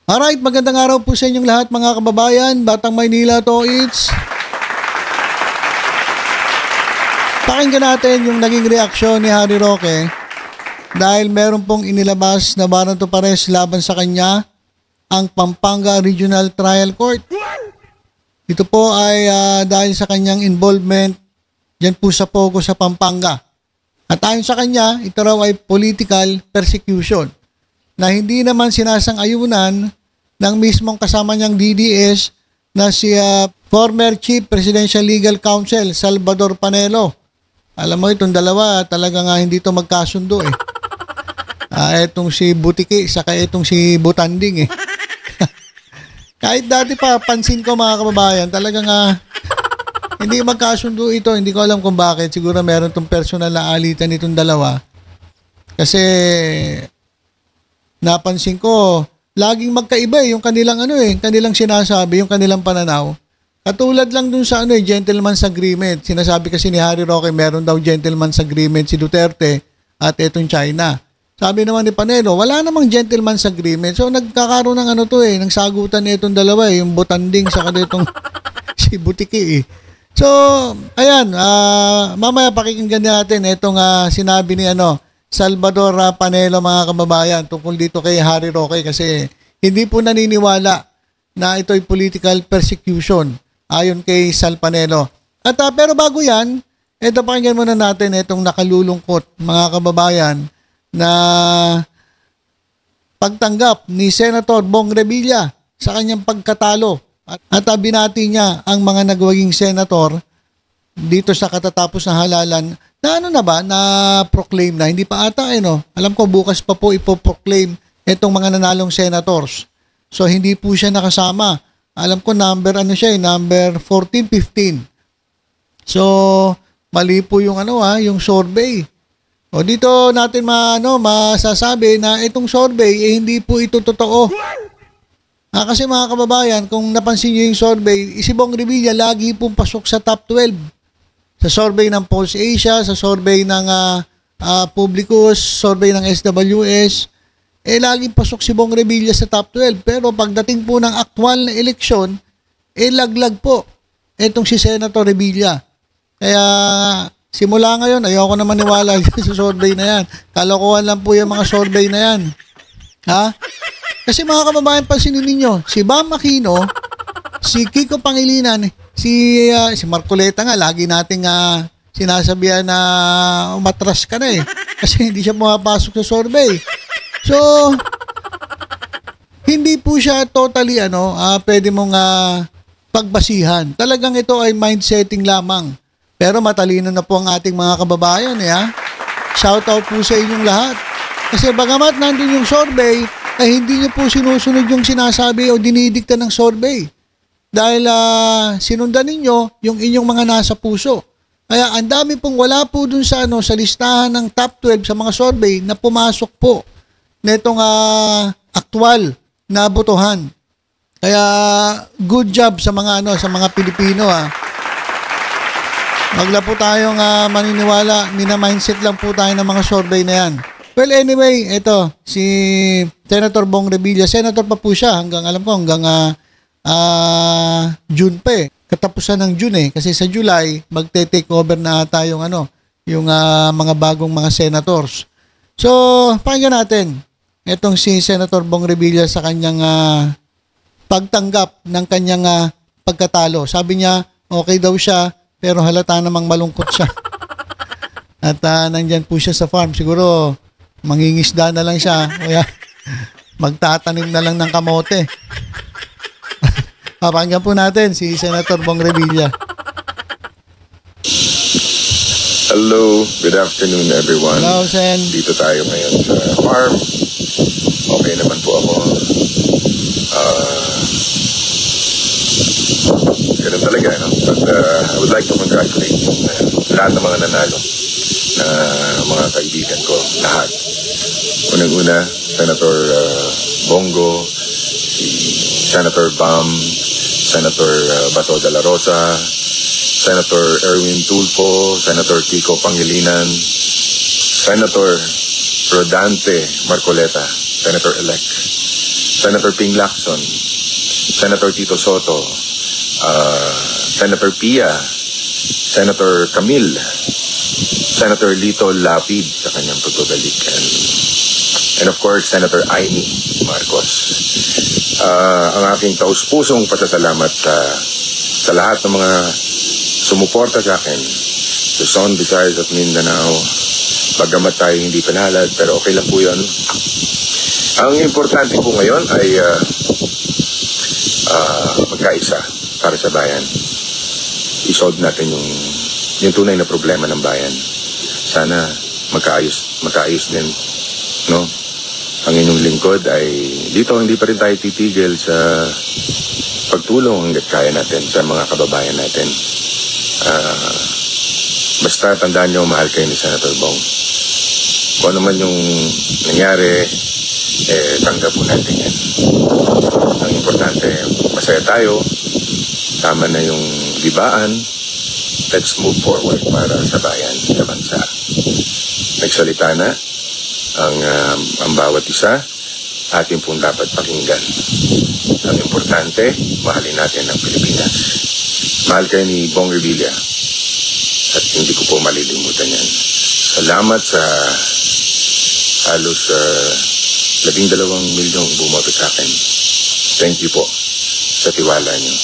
Alright, magandang araw po sa inyong lahat mga kababayan. Batang Maynila to, it's... Pakinggan natin yung naging reaksyon ni Harry Roque dahil meron pong inilabas na warrant of arrest laban sa kanya ang Pampanga Regional Trial Court. Ito po ay dahil sa kanyang involvement dyan po sa Pogo sa Pampanga. At ayon sa kanya, ito raw ay political persecution na hindi naman sinasang-ayunan ng mismong kasama niyang DDS na si former Chief Presidential Legal Counsel Salvador Panelo. Alam mo, itong dalawa talaga nga hindi ito magkasundo eh. Itong si Butiki saka itong si Butanding eh. Kahit dati pa, pansin ko mga kababayan, talaga nga hindi magkasundo ito. Hindi ko alam kung bakit. Siguro meron itong personal na alitan itong dalawa. Kasi napansin ko, laging magkaiba yung kanilang kanilang sinasabi, yung kanilang pananaw. Katulad lang dun sa gentleman's agreement. Sinasabi kasi ni Harry Roque, meron daw gentleman's agreement si Duterte at etong China. Sabi naman ni Panelo, wala namang gentleman's agreement. So nagkakaroon ng ng sagutan nitong dalawa yung Butanding sa kanitong si Butiki eh. So, ayan, mamaya pakikinggan natin itong sinabi ni Salvador Panelo mga kababayan tungkol dito kay Harry Roque kasi hindi po naniniwala na ito'y political persecution ayon kay Sal Panelo. At pero bago yan, ito pakinggan muna natin itong nakalulungkot mga kababayan na pagtanggap ni Senator Bong Revilla sa kanyang pagkatalo at binati niya ang mga nagwaging senator dito sa katatapos na halalan na proclaim na. Hindi pa ata Alam ko bukas pa po ipo-proclaim itong mga nanalong senators. So hindi po siya nakasama. Alam ko number number 14, 15. So mali po yung yung survey. O dito natin masasabi na itong survey hindi po ito totoo. Kasi mga kababayan, kung napansin niyo yung survey, si Bong Revilla lagi pong pasok sa top 12. Sa survey ng Pulse Asia, sa survey ng Publicus, survey ng SWS, laging pasok si Bong Revilla sa top 12. Pero pagdating po ng aktwal na eleksyon, laglag po itong si Senator Revilla. Kaya simula ngayon, ayoko na maniwala sa survey na yan. Kalokohan lang po yung mga survey na yan. Kasi mga kababayan, pansinin ninyo, si Bam Aquino, si Kiko Pangilinan, si Marcoleta nga, lagi nating sinasabihan na umatras ka na eh. Kasi hindi siya pumapasok sa survey. So, hindi po siya totally pwede mong pagbasihan. Talagang ito ay mindsetting lamang. Pero matalino na po ang ating mga kababayan Shout out po sa inyong lahat. Kasi bagamat nandun yung survey, hindi niyo po sinusunod yung sinasabi o dinidikta ng survey. Dahil sinundan ninyo yung inyong mga nasa puso. Kaya ang dami pong wala po dun sa listahan ng top 12 sa mga survey na pumasok po netong aktwal na botohan. Kaya good job sa mga sa mga Pilipino Wag lang po tayong maniniwala, mina-mindset lang po tayo ng mga survey na yan. Well, anyway, ito, si Senator Bong Revilla, senator pa po siya hanggang June pa eh. Katapusan ng June kasi sa July, magte-take over na tayo yung mga bagong mga senators. So, pakinggan natin itong si Senator Bong Revilla sa kanyang pagtanggap ng kanyang pagkatalo. Sabi niya, okay daw siya, pero halata namang malungkot siya. At nandyan po siya sa farm. Siguro, mangingisda na lang siya. Kaya, magtatanim na lang ng kamote. Papakinggan po natin si Senator Bong Revilla. Hello, good afternoon everyone. Hello, Sen. Dito tayo ngayon sa farm. Okay naman po ako. Ganun talaga, But I would like to congratulate lahat ng mga nanalo na mga kaibigan ko, lahat. Unang-una, Senator Bongo, si Senator Bam, Senator Bato de la Rosa, Senator Erwin Tulfo, Senator Kiko Pangilinan, Senator Rodante Marcoleta, Senator-elect, Senator Ping Lacson, Senator Tito Soto, Senator Pia, Senator Camille, Senator Lito Lapid sa kanyang pagbabalik, and of course, Senator Amy Marcos. Ang aking taus-pusong pasasalamat sa lahat ng mga sumuporta sa akin, Luzon, Visayas at Mindanao. Bagamat tayo hindi panalad, pero okay lang po yun. Ang importante po ngayon ay magkaisa para sa bayan. I-solve natin yung tunay na problema ng bayan. Sana magkaayos din, no? Ang inyong lingkod ay dito, hindi pa rin tayo titigil sa pagtulong hanggat kaya natin sa mga kababayan natin. Basta tandaan nyo, mahal kayo ni Senator Bong. Kung ano man yung nangyari, tanggap po natin yan. Ang importante, masaya tayo, tama na yung libaan, let's move forward para sa bayan, sa bansa. Nagsalita na ang bawat isa, atin pong dapat pakinggan. Ang importante, mahalin natin ang Pilipinas. Mahal kayo ni Bong Revilla at hindi ko po malilimutan yan. Salamat sa halos 12 milyong bumoto sa akin. Thank you po sa tiwala niyo.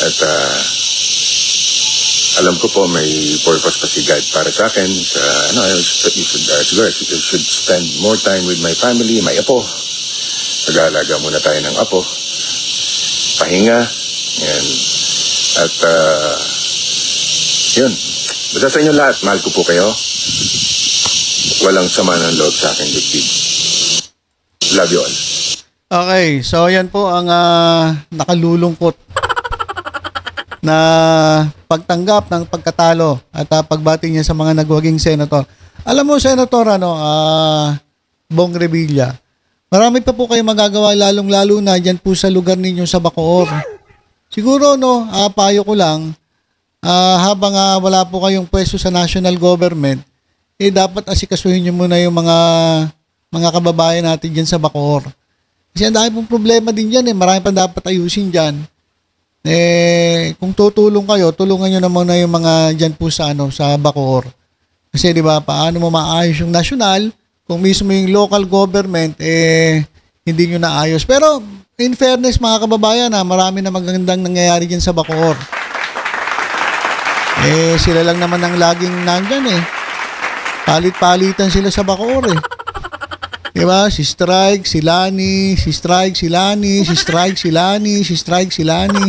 At alam ko po may purpose pa si God para sa akin. You should spend more time with my family, my apo. Nag-aalaga muna tayo ng apo. Pahinga. Yan. At yun. Basta sa inyo lahat, mahal ko po kayo. Walang sama ng loob sa akin, Big. Love you all. Okay, so yan po ang nakalulungkot na pagtanggap ng pagkatalo at pagbati niya sa mga nagwaging senator. Alam mo, Senator Bong Revilla, marami pa po kayo magagawa, lalong-lalo na dyan po sa lugar ninyo sa Bacoor. Siguro, payo ko lang, habang wala po kayong pwesto sa national government, dapat asikasuhin nyo muna yung mga kababayan natin dyan sa Bacoor. Kasi ang dami pong problema din dyan, marami pa dapat ayusin dyan. Kung tutulong kayo, tulungan nyo naman na yung mga dyan po sa Bacoor. Kasi di ba, paano mo maayos yung national kung mismo yung local government hindi nyo naayos. Pero in fairness mga kababayan, marami na magandang nangyayari dyan sa Bacoor. Sila lang naman ang laging nandyan palit-palitan sila sa Bacoor Diba? Si Strike, si Lani, si Strike, si Lani, si Strike, si Lani, si Strike, si Lani.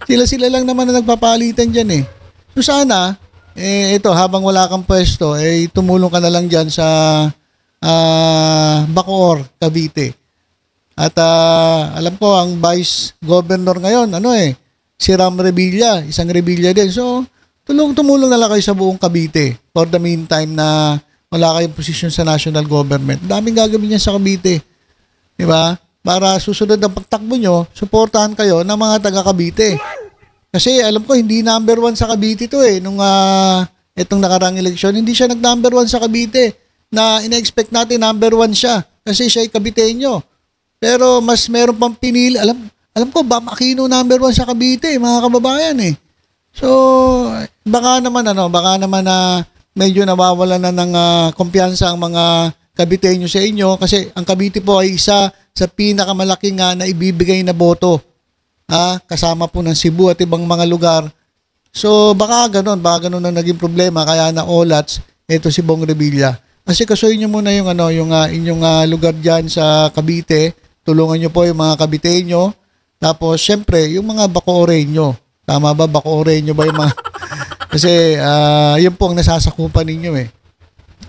Sila lang naman na nagpapalitan dyan So sana, ito, habang wala kang pwesto, tumulong ka na lang dyan sa Bacoor, Cavite. At alam ko, ang Vice Governor ngayon, si Ram Revilla, isang Revilla din. So, tumulong na lang kayo sa buong Cavite for the meantime na wala kayong posisyon sa national government. Daming gagawin niya sa Cavite. Diba? Para susunod ang pagtakbo nyo, suportahan kayo ng mga taga-Cavite. Kasi alam ko, hindi number 1 sa Cavite ito nung itong nakarang eleksyon. Hindi siya nag-number 1 sa Cavite na ina-expect natin number 1 siya. Kasi siya ay Caviteño. Pero mas meron pang pinili. Alam ko, Bam Aquino number 1 sa Cavite, mga kababayan So, baka naman medyo nawawala na ng kumpiyansa ang mga Caviteño sa inyo kasi ang Cavite po ay isa sa pinakamalaking na ibibigay na boto. Kasama po ng Cebu at ibang mga lugar. So, baka ganun na naging problema kaya na olats ito si Bong Revilla. Kasi kasuyin nyo muna yung inyong lugar diyan sa Cavite. Tulungan nyo po yung mga Caviteño. Tapos, syempre, yung mga Bacooreño. Tama ba? Bacooreño ba yung mga... Kasi, yun po ang nasasakupan ninyo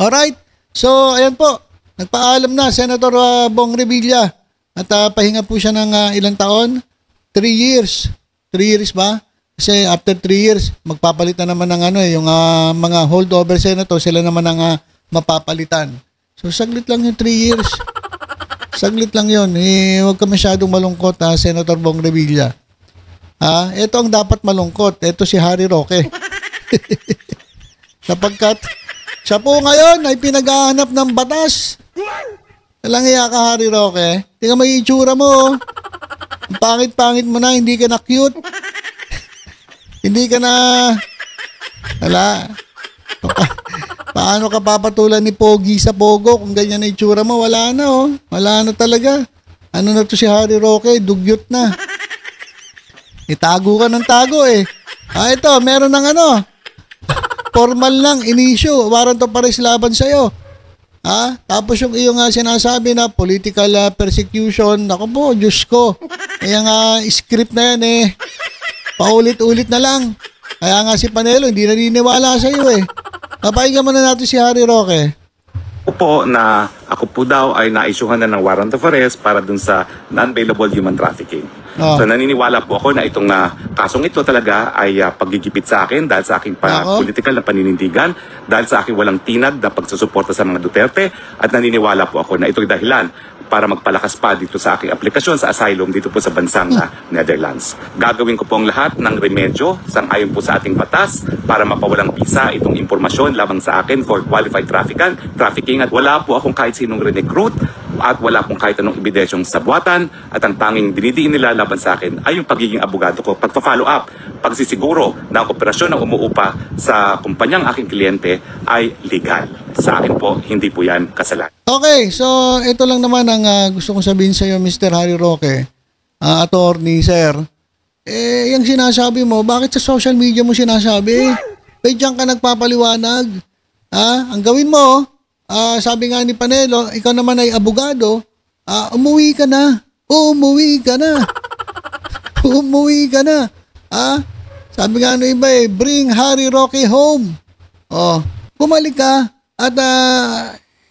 Alright. So, ayan po. Nagpaalam na, Senator Bong Revilla. At pahinga po siya ng ilang taon? 3 years. 3 years ba? Kasi after 3 years, magpapalitan naman ng yung mga holdover senator, sila naman ang mapapalitan. So, saglit lang yung 3 years. Saglit lang yun. Huwag ka masyadong malungkot, Senator Bong Revilla. Ito ang dapat malungkot. Ito si Harry Roque. Sapagkat siya po ngayon ay pinaghahanap ng batas Walang iya ka, Harry Roque. Tingnan mo yung itsura mo. Ang pangit-pangit mo na, hindi ka na cute. Hindi ka na... Wala. Paano ka papatulan ni Pogi sa Pogo kung ganyan na itsura mo? Wala na, oh. Wala na talaga. Ano na to si Harry Roque? Dugyot na. Itago ka ng tago eh. Ito, meron ng formal lang, inisyo. Warrant of arrest laban sa'yo. Tapos yung iyong sinasabi na political persecution. Naku po, Diyos ko. Kaya script na yan eh. Paulit-ulit na lang. Kaya nga si Panelo, hindi naniniwala sa'yo eh. Napaigan mo na natin si Harry Roque. Po na ako po daw ay naisyuhan na ng warrant of arrest para dun sa non-bailable human trafficking. So naniniwala po ako na itong kasong ito talaga ay paggigipit sa akin dahil sa aking political na paninindigan, dahil sa aking walang tinag na pagsusuporta sa mga Duterte, at naniniwala po ako na ito'y dahilan para magpalakas pa dito sa aking aplikasyon sa asylum dito po sa bansang Netherlands. Gagawin ko po ang lahat ng remedyo sang-ayon po sa ating batas para mapawalang bisa itong impormasyon lamang sa akin for qualified trafficking, at wala po akong kahit sinong re-recruit at wala akong kahit anong ebidensyong sabuatan, at ang tanging dinidiin nila laban sa akin ay yung pagiging abogado ko, pagpa-follow up, pagsisiguro na ang operasyon ng umuupa sa kumpanyang aking kliyente ay legal. Sa akin po, hindi po yan kasalanan. Okay, so ito lang naman ang gusto kong sabihin sa iyo, Mr. Harry Roque, attorney, sir. Yung sinasabi mo, bakit sa social media mo sinasabi? Diyan ka nagpapaliwanag. Ang gawin mo, sabi nga ni Panelo, ikaw naman ay abogado, umuwi ka na. Umuwi ka na. Umuwi ka na. Sabi nga iba bring Harry Roque home. Bumalik ka. At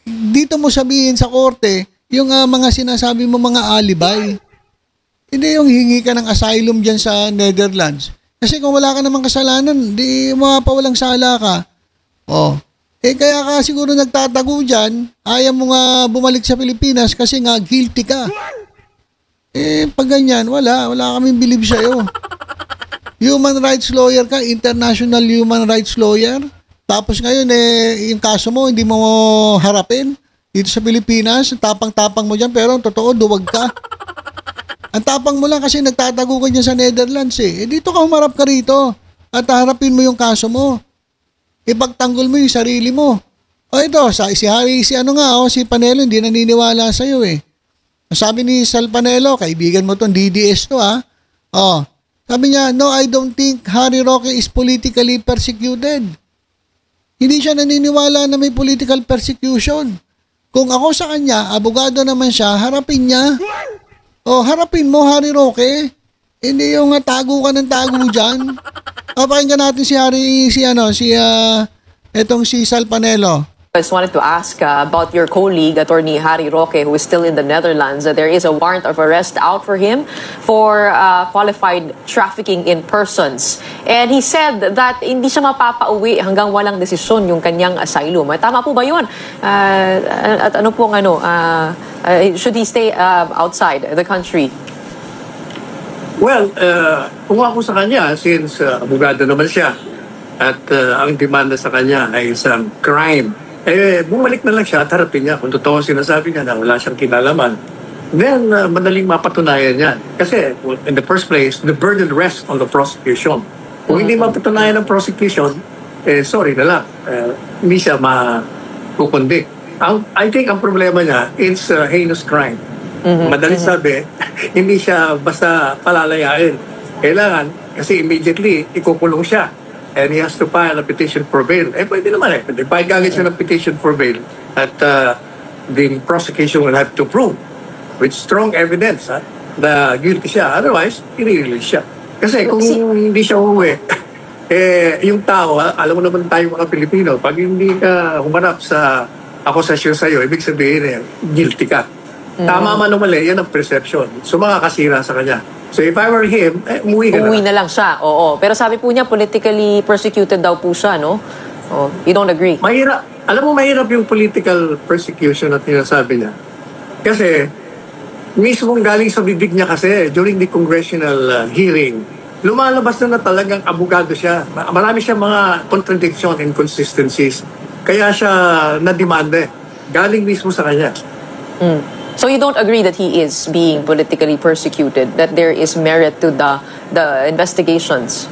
dito mo sabihin sa korte yung mga sinasabi mo mga alibay. Hindi yung hingi ka ng asylum dyan sa Netherlands. Kasi kung wala ka namang kasalanan, di mapawalang sala ka. Kaya ka siguro nagtatago dyan, ayaw mo nga bumalik sa Pilipinas kasi nga guilty ka. Pag ganyan, wala kaming believe sa'yo. Human rights lawyer ka, international human rights lawyer. Tapos ngayon, yung kaso mo, hindi mo harapin dito sa Pilipinas. Tapang-tapang mo dyan, pero totoo, duwag ka. Ang tapang mo lang kasi nagtatago ka dyan sa Netherlands dito ka humarap ka rito at harapin mo yung kaso mo. Ipagtanggol mo yung sarili mo. Ito, si Panelo, hindi naniniwala sa'yo Sabi ni Sal Panelo, kaibigan mo tong DDS to sabi niya, no, I don't think Harry Roque is politically persecuted. Hindi siya naniniwala na may political persecution. Kung ako sa kanya, abogado naman siya, harapin niya. Harapin mo, Harry Roque. Hindi yung tago ka ng tago dyan. Pakinggan natin si Sal Panelo. I just wanted to ask about your colleague, Attorney Harry Roque, who is still in the Netherlands. There is a warrant of arrest out for him for qualified trafficking in persons. And he said that hindi siya mapapauwi hanggang walang desisyon yung kanyang asylum. Tama po ba yun? At ano pong should he stay outside the country? Well, kung ako sa kanya, since abogado naman siya, at ang demanda sa kanya ay isang crime, bumalik na lang siya at harapin niya kung totoo sinasabi niya na wala siyang kinalaman. Then, madaling mapatunayan yan. Kasi, in the first place, the burden rests on the prosecution. Kung hindi mapatunayan ng prosecution, sorry na lang, hindi siya makukonvict. I think ang problema niya, it's a heinous crime. Madaling sabi, hindi siya basta palalayain. Kailangan, kasi immediately, ikukulong siya. And he has to file a petition for bail. Pwede naman Pwede pahigagin siya ng petition for bail. At the prosecution will have to prove with strong evidence na guilty siya. Otherwise, i-release siya. Kasi kung hindi siya uuwi, yung tao, alam mo naman tayo mga Pilipino, pag hindi ka humarap sa akusasyon sa'yo, ibig sabihin guilty ka. Tama man o mali, yan ang perception. So makakasira sa kanya. So if I were him, umuwi na lang siya, oo. Pero sabi po niya, politically persecuted daw po siya, no? You don't agree? Mahirap. Alam mo, mahirap yung political persecution na sinasabi niya. Kasi, mismong galing sa bibig niya kasi, during the congressional hearing, lumalabas na talagang abogado siya. Marami siya mga contradiction and inconsistencies. Kaya siya na-demanda. Galing mismo sa kanya. So you don't agree that he is being politically persecuted, that there is merit to the investigations?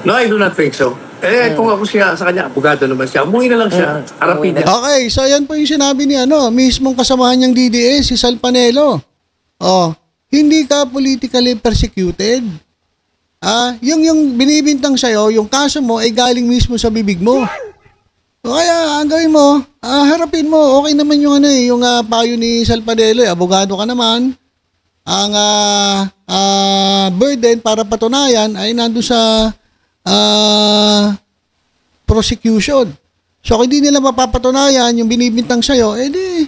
No, I do not think so. Kung ako siya sa kanya, abogado naman siya. Umuwi na lang siya. Harapin niya. Okay, so yan po yung sinabi ni mismong kasamahan niyang DDS, si Sal Panelo. Hindi ka politically persecuted. Yung binibintang sa'yo, yung kaso mo ay galing mismo sa bibig mo. O kaya, ang gawin mo, harapin mo. Okay naman yung yung payo ni Sal Panelo. Abogado ka naman. Ang burden para patunayan ay nandun sa prosecution. So, kung hindi nila mapapatunayan yung binibintang sa'yo, edi,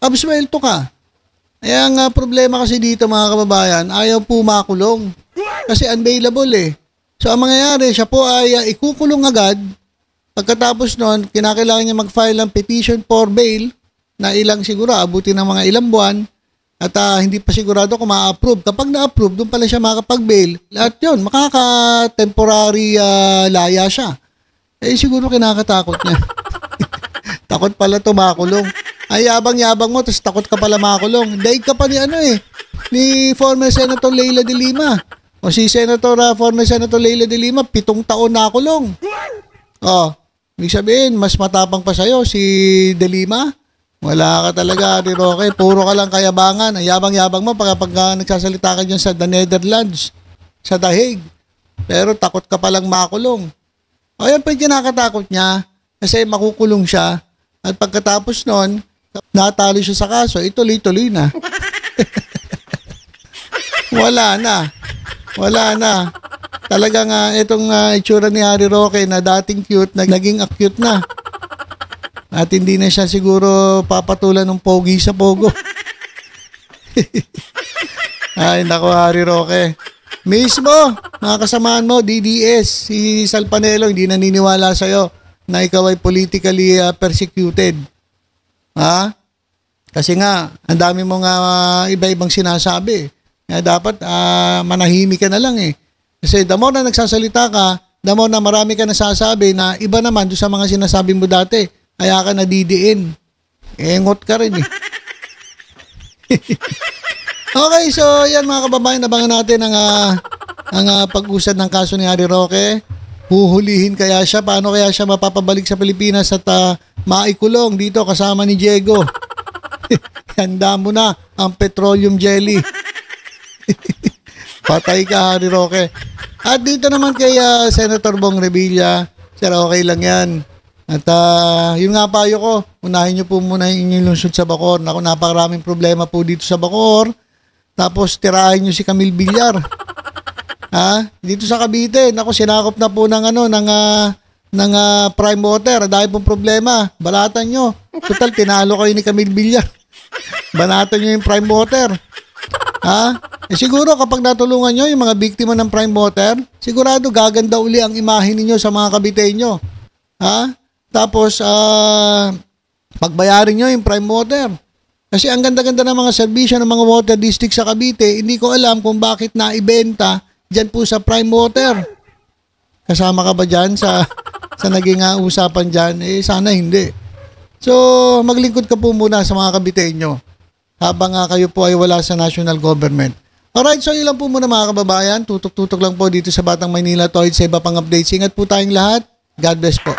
absuelto ka. Kaya ang problema kasi dito, mga kababayan, ayaw po makulong. Kasi unbailable eh. So, ang mangyayari, siya po ay ikukulong agad. Pagkatapos nun, kinakailangan niya mag-file ng petition for bail na ilang siguro, abutin ng mga ilang buwan. At hindi pa sigurado kung ma-approve. Kapag na-approve, doon pala siya makakapag-bail. At yun, makaka-temporary laya siya. Siguro kinakatakot niya. Takot pala tumakulong. Ay, yabang-yabang mo, tapos takot ka pala makulong. Daig ka pa ni ni former Senator Leila de Lima. O si former Senator Leila de Lima, 7 taon nakulong. Ibig sabihin, mas matapang pa sa'yo si de Lima. Wala ka talaga, Harry Roque. Puro ka lang kayabangan. Ang yabang-yabang mo pag nagsasalita ka dyan sa The Netherlands, sa The Hague. Pero takot ka palang makulong. Ayan pa yung kinakatakot niya kasi makukulong siya. At pagkatapos nun, natalo siya sa kaso, ituloy-tuloy na. Wala na. Talagang itong itsura ni Harry Roque na dating cute, naging acute na. At hindi na siya siguro papatulan ng pogi sa pogo. Ay, nako Harry Roque. Mismo, mga kasamaan mo, DDS, si Sal Panelo, hindi naniniwala sa'yo na ikaw ay politically persecuted. Kasi nga, ang dami mong iba-ibang sinasabi. Kaya dapat manahimik ka na lang eh. Kasi the more na nagsasalita ka, the more na marami ka nasasabi na iba naman doon sa mga sinasabi mo dati. Kaya ka nadidiin. Engot ka rin eh. Okay, so yan mga kababayan, abangan natin ang pag-usad ng kaso ni Harry Roque. Huhulihin kaya siya? Paano kaya siya mapapabalik sa Pilipinas at maikulong dito kasama ni Diego? Handa mo na ang petroleum jelly. Patay ka, Harry Roque. At dito naman kay Senator Bong Revilla, sir, okay lang yan. At yun nga payo ko, unahin nyo po muna yung inyong lungsod sa Bacoor. Naku, napakaraming problema po dito sa Bacoor. Tapos tirahin nyo si Camille Villar. Dito sa Cavite, naku, sinakop na po ng prime water. Dahil pong problema, balatan nyo. Total, tinalo kayo ni Camille Villar. Banatan nyo yung prime water. Siguro kapag natulungan nyo yung mga biktima ng prime water, sigurado gaganda uli ang imahe ninyo sa mga Caviteño. Tapos, pagbayarin nyo yung prime water. Kasi ang ganda-ganda ng mga serbisyo ng mga water district sa Cavite, hindi ko alam kung bakit naibenta dyan po sa prime water. Kasama ka ba dyan sa naging usapan dyan? Sana hindi. So, maglingkod ka po muna sa mga Caviteño habang kayo po ay wala sa national government. Alright, so yun lang po muna mga kababayan. Tutok-tutok lang po dito sa Batang Maynila. Tohid sa iba pang updates. Ingat po tayong lahat. God bless po.